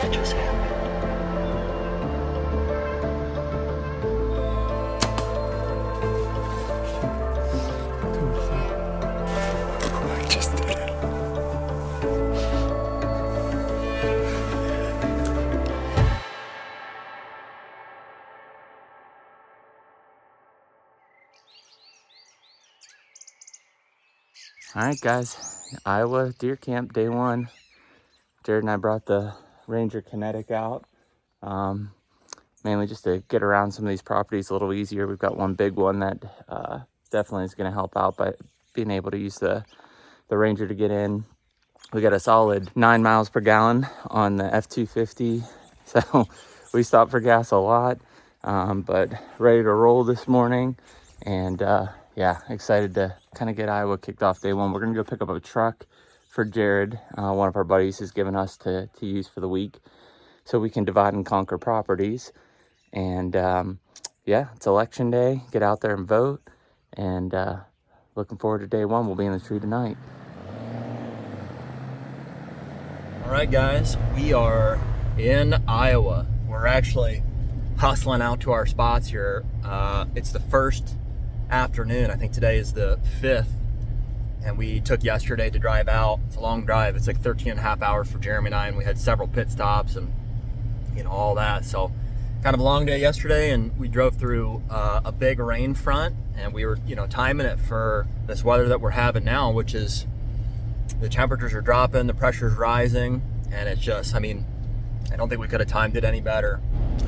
that just happened. I just did it. All right, guys, Iowa deer camp day 1. Jared and I brought the Ranger Kinetic out, mainly just to get around some of these properties a little easier. We've got one big one that definitely is going to help out by being able to use the Ranger to get in. We got a solid 9 miles per gallon on the F250, so we stopped for gas a lot, but ready to roll this morning. And yeah, excited to kind of get Iowa kicked off day 1. We're gonna go pick up a truck for Jared, one of our buddies has given us to use for the week, so we can divide and conquer properties. And yeah, it's election day. Get out there and vote. And looking forward to day 1. We'll be in the tree tonight. All right, guys, we are in Iowa. We're actually hustling out to our spots here. It's the first afternoon. I think today is the 5th, and we took yesterday to drive out. It's a long drive. It's like 13 and a half hours for Jeremy and I, and we had several pit stops and all that. So kind of a long day yesterday, and we drove through a big rain front, and we were timing it for this weather that we're having now, which is the temperatures are dropping, the pressure's rising, and it's just, I don't think we could have timed it any better.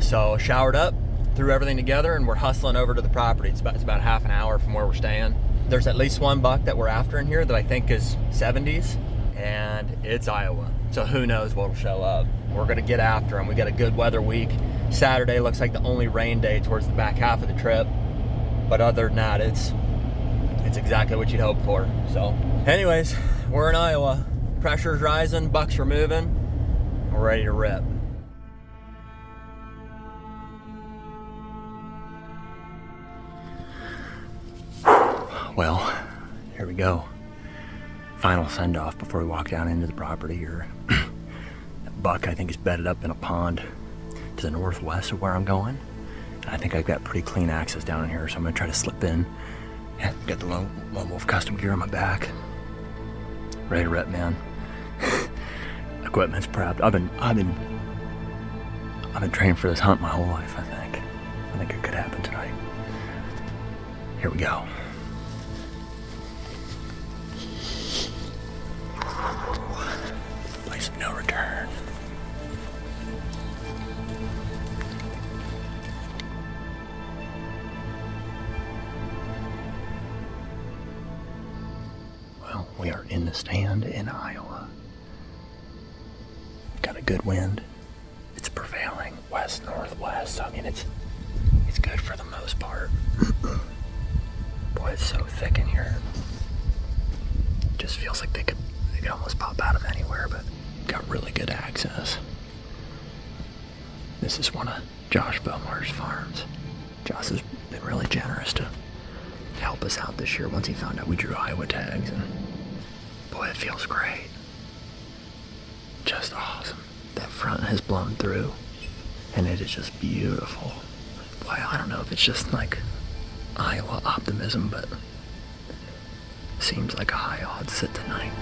So showered up, threw everything together, and we're hustling over to the property. It's about half an hour from where we're staying. There's at least one buck that we're after in here that I think is 70s, and it's Iowa. So who knows what'll show up. We're gonna get after him. We got a good weather week. Saturday looks like the only rain day towards the back half of the trip. But other than that, it's exactly what you'd hope for. So anyways, we're in Iowa. Pressure's rising, bucks are moving. We're ready to rip. Well, here we go. Final send-off before we walk down into the property here. That buck, I think, is bedded up in a pond to the northwest of where I'm going. And I think I've got pretty clean access down in here, so I'm gonna try to slip in. Yeah, got the Lone Wolf custom gear on my back. Ready to rip, man. Equipment's prepped. I've been training for this hunt my whole life, I think. I think it could happen tonight. Here we go. Place of no return. Well, we are in the stand in Iowa. Got a good wind. It's prevailing west-northwest, so it's good for the most part. Boy, it's so thick in here. It just feels like they could almost pop out of anywhere, but got really good access. This is one of Josh Bowmar's farms. Josh has been really generous to help us out this year once he found out we drew Iowa tags, and boy, it feels great. Just awesome. That front has blown through, and it is just beautiful. Boy, I don't know if it's just like Iowa optimism, but seems like a high odds sit tonight.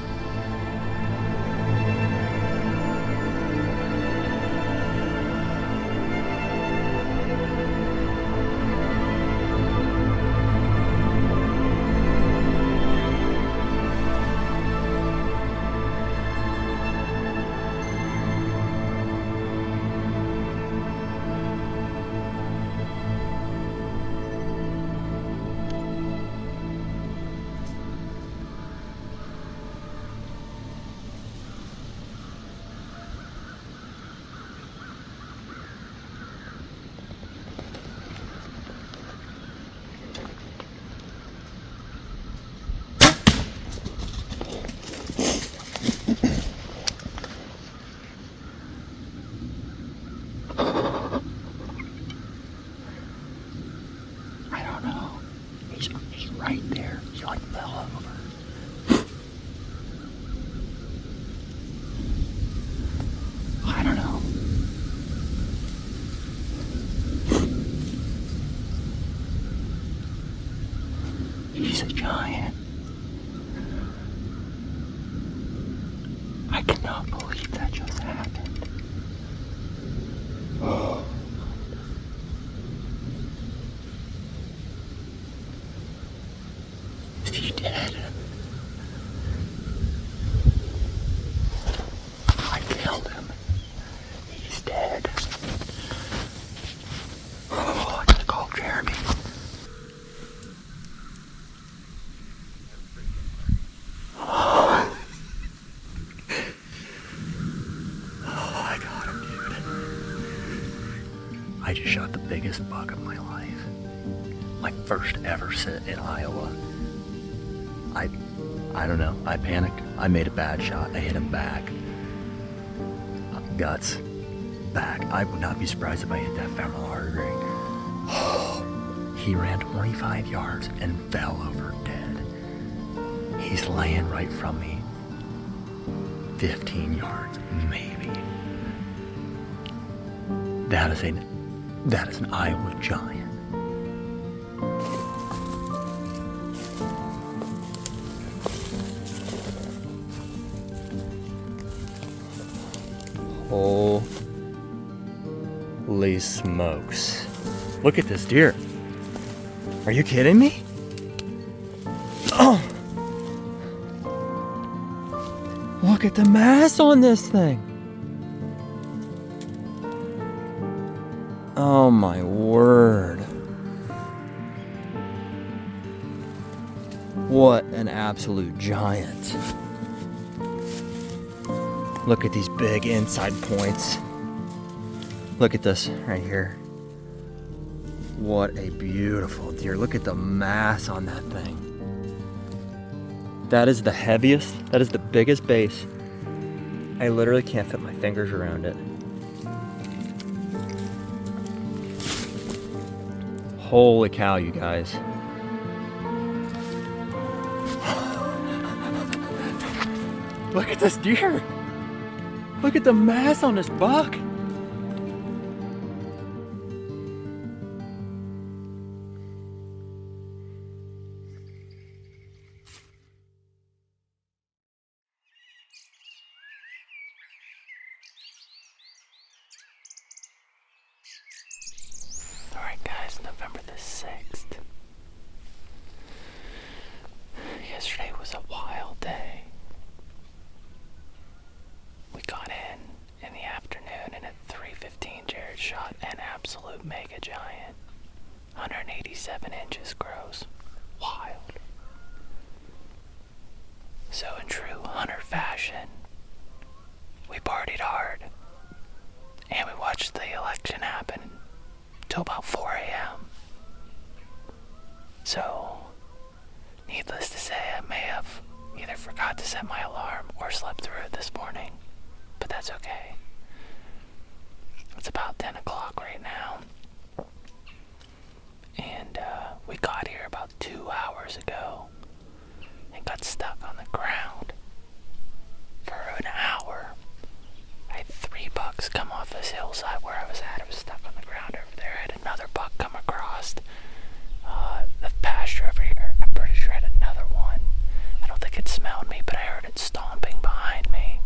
He's a giant. I cannot believe that just happened. Oh. Is he dead? I killed him. He's dead. Oh, I gotta call Jeremy. I got him, dude. I just shot the biggest buck of my life. My first ever sit in Iowa. I don't know. I panicked. I made a bad shot. I hit him back. Guts. Back. I would not be surprised if I hit that femoral artery. He ran 25 yards and fell over dead. He's laying right from me. 15 yards, maybe. That is an Iowa giant. Holy smokes. Look at this deer. Are you kidding me? Oh! Look at the mass on this thing. Oh my word. What an absolute giant. Look at these big inside points. Look at this right here. What a beautiful deer. Look at the mass on that thing. That is the heaviest, that is the biggest base. I literally can't fit my fingers around it. Holy cow, you guys. Look at this deer. Look at the mass on this buck. Alright guys, November the 6th. Yesterday was a wild day. We got in the afternoon, and at 3:15 Jared shot an absolute mega giant. 187 inches gross. Wild. So in true hunter fashion, we partied hard. And we watched the election happen till about 4 a.m. So, needless to say, I may have either forgot to set my alarm or slept through it this morning. But that's okay. It's about 10 o'clock right now. And we got here about 2 hours ago and got stuck on the ground for an hour. I had 3 bucks come off this hillside where I was at. I was stuck on the ground over there. I had another buck come across the pasture over here. I'm pretty sure I had another one. I don't think it smelled me, but I heard it stomping behind me.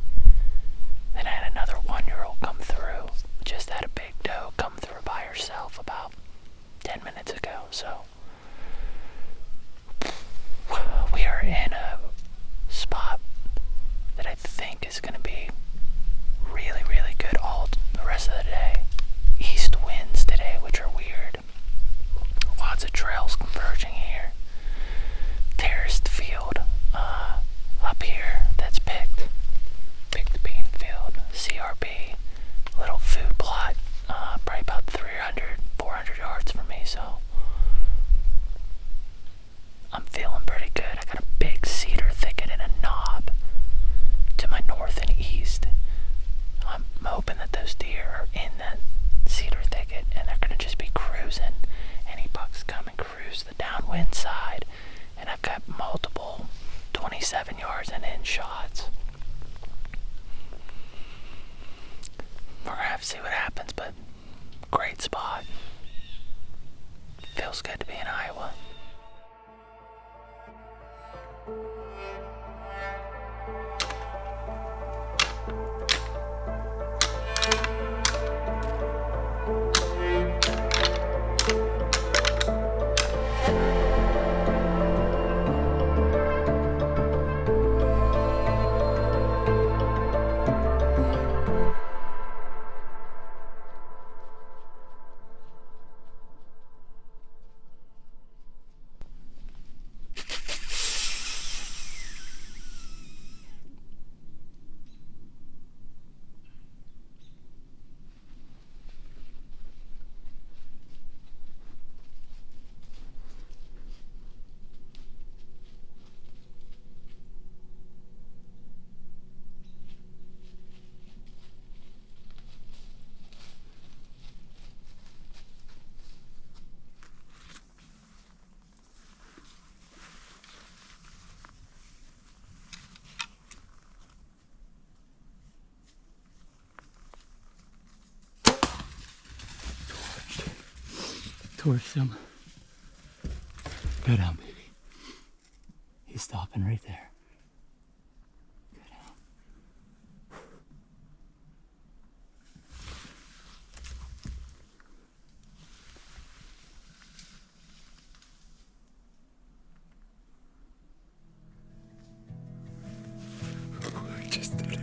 Then I had another 1-year-old come through. Just had a big doe come through by herself about 10 minutes ago. So we are in a spot that I think is going to be really, really good all the rest of the day. East winds today, which are weird. Lots of trails converging here. Terraced field up here that's picked bean field. CRP, little food plot, probably about 400 yards from me, so I'm feeling pretty good. I got a big cedar thicket and a knob to my north and east. I'm hoping that those deer are in that cedar thicket and they're going to just be cruising. Any bucks come and cruise the downwind side, and I've got multiple 27 yards and in shots. We're going to have to see what happens, but great spot. Feels good to be in Iowa. torched him. Go down, baby. He's stopping right there. Go down. Just did it.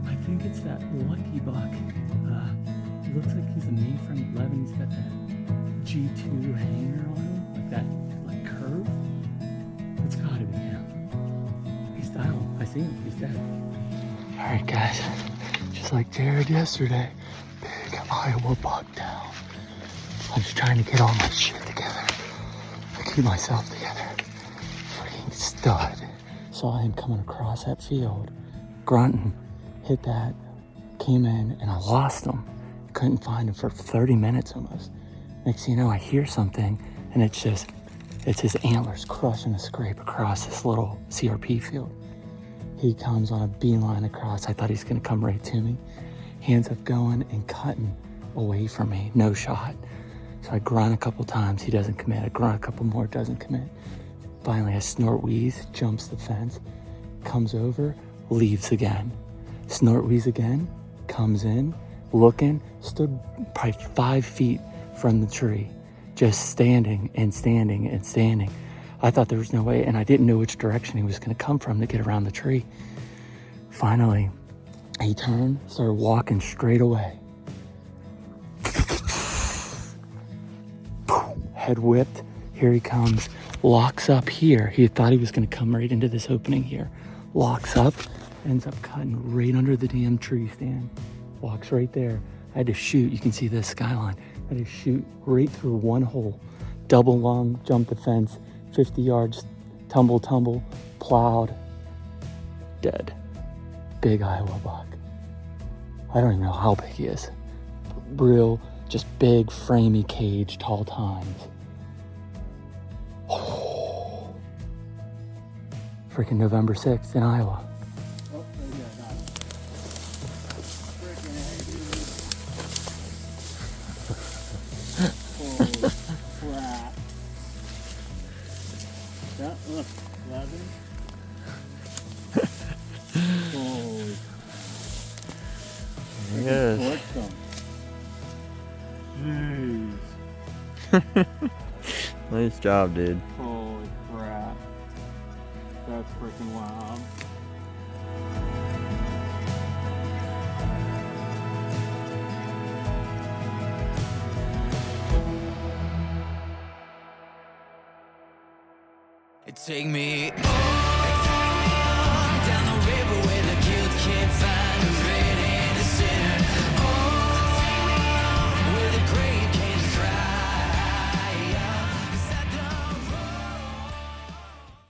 I think it's that lucky buck. It looks like he's a mainframe 11. He's got that G2 hanger on him, like that, like curve. It's gotta be him. He's down. I see him. He's dead. All right, guys. Just like Jared yesterday, big Iowa buck down. I'm just trying to get all my shit together. I keep myself together. Freaking stud. Saw him coming across that field, grunting, hit that, came in, and I lost him. Couldn't find him for 30 minutes almost. Next thing you know, I hear something, and it's his antlers crushing a scrape across this little CRP field. He comes on a beeline across. I thought he's gonna come right to me. He ends up going and cutting away from me, no shot. So I grunt a couple times, he doesn't commit. I grunt a couple more, doesn't commit. Finally, I snort wheeze, jumps the fence, comes over, leaves again. Snort wheeze again, comes in, looking, stood probably 5 feet from the tree, just standing and standing and standing. I thought there was no way, and I didn't know which direction he was gonna come from to get around the tree. Finally, he turned, started walking straight away. Head whipped, here he comes, locks up here. He thought he was gonna come right into this opening here. Locks up, ends up cutting right under the damn tree stand. Walks right there. I had to shoot, you can see this skyline. I had to shoot right through one hole. Double lung, jump the fence, 50 yards, tumble, plowed, dead. Big Iowa buck. I don't even know how big he is. Real, just big, framey cage, tall tines. Oh. Freaking November 6th in Iowa. Oh, there you go, got it. Freaking holy crap. Yeah, look, 11. Holy crap. Yes. Jeez. Nice job, dude. Holy crap. That's freaking wild. Take me